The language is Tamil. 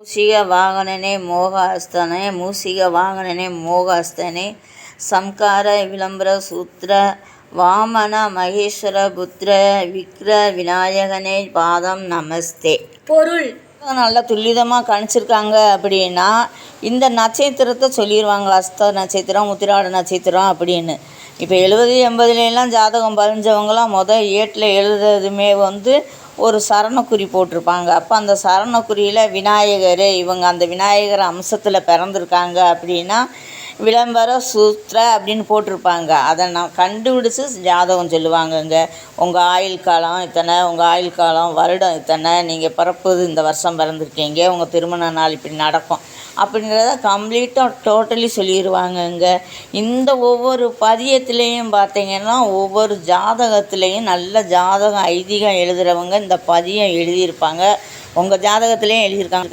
மூஷிக வாகனனே மோகஹஸ்தனே மூஷிக வாகனனே மோகஹஸ்தனே சம்கார விளம்பர சூத்திர வாமன மகேஸ்வர புத்திர விக்ர விநாயகனே பாதம் நமஸ்தே. பொருள் நல்லா துல்லிதமாக கணிச்சிருக்காங்க அப்படின்னா இந்த நட்சத்திரத்தை சொல்லிடுவாங்க. அஸ்த நட்சத்திரம், உத்திராட நட்சத்திரம் அப்படின்னு. இப்போ 70 80லாம் ஜாதகம் பதிஞ்சவங்களாம் ஏட்டில் எழுதுறதுமே ஒரு சரணக்குறி போட்டிருப்பாங்க. அப்போ அந்த சரணக்குறியில் விநாயகர், இவங்க அந்த விநாயகர் அம்சத்தில் பிறந்திருக்காங்க அப்படின்னா விளம்பர சூத்திர அப்படின்னு போட்டிருப்பாங்க. அதை நான் கண்டுபிடிச்சி ஜாதகம் சொல்லுவாங்கங்க. உங்கள் ஆயுள் காலம் இத்தனை, உங்கள் ஆயுள் காலம் வருடம் இத்தனை, நீங்கள் பிறப்பது இந்த வருஷம் பிறந்திருக்கீங்க, உங்கள் திருமண நாள் இப்படி நடக்கும் அப்படின்றத கம்ப்ளீட்டாக டோட்டலி சொல்லிடுவாங்கங்க. இந்த ஒவ்வொரு பதியத்துலேயும் பார்த்திங்கன்னா ஒவ்வொரு ஜாதகத்துலேயும் நல்ல ஜாதகம் ஐதீகம் எழுதுகிறவங்க இந்த பதியம் எழுதியிருப்பாங்க. உங்கள் ஜாதகத்துலேயும் எழுதியிருக்காங்க.